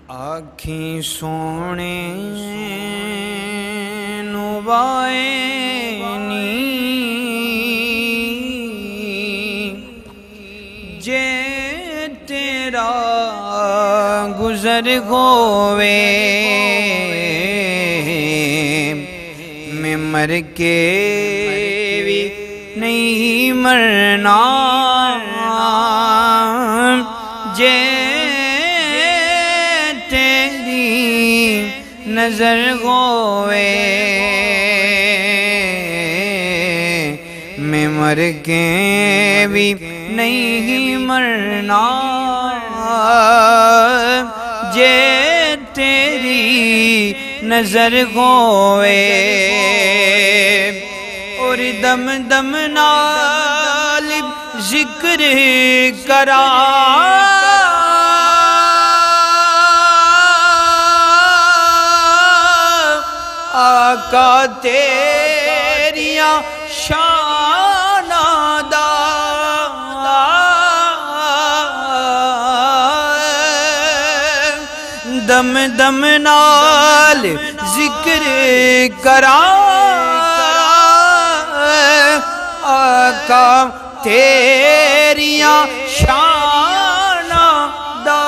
آکھیں سونے نوائنی جے تیرا گزر ہووے میں مر کے بھی نہیں مرنا جے تیری نظر ہووے میں مر کے بھی نہیں مرنا جے تیری نظر ہووے اور دم دم نال ذکر کرا آقا تیریاں شاناں دا دم دم نال ذکر کرا آقا تیریاں شاناں دا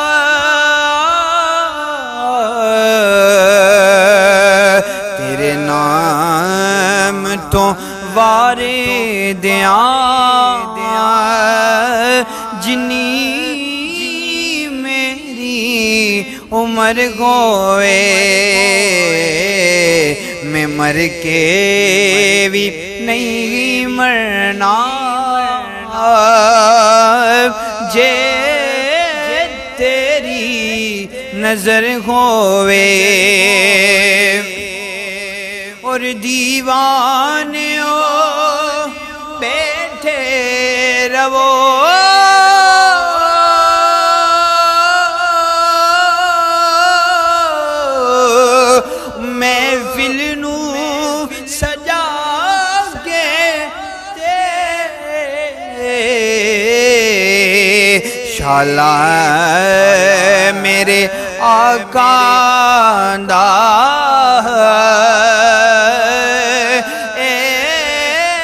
تیرے نام تو وارے دیاں جنی میری عمر ہوئے میں مر کے بھی نہیں مرنا جے تیری نظر ہووے اور دیوانیوں بیٹھے رہو محفل نو سجا کے شالا میرے آقا دا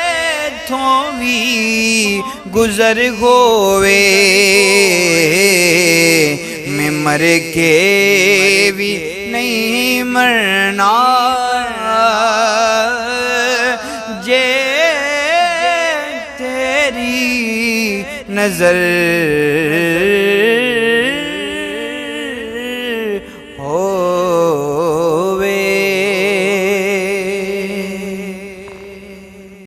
ایتھوں بھی گزر ہووے میں مر کے بھی نہیں مرنا جے تیری نظر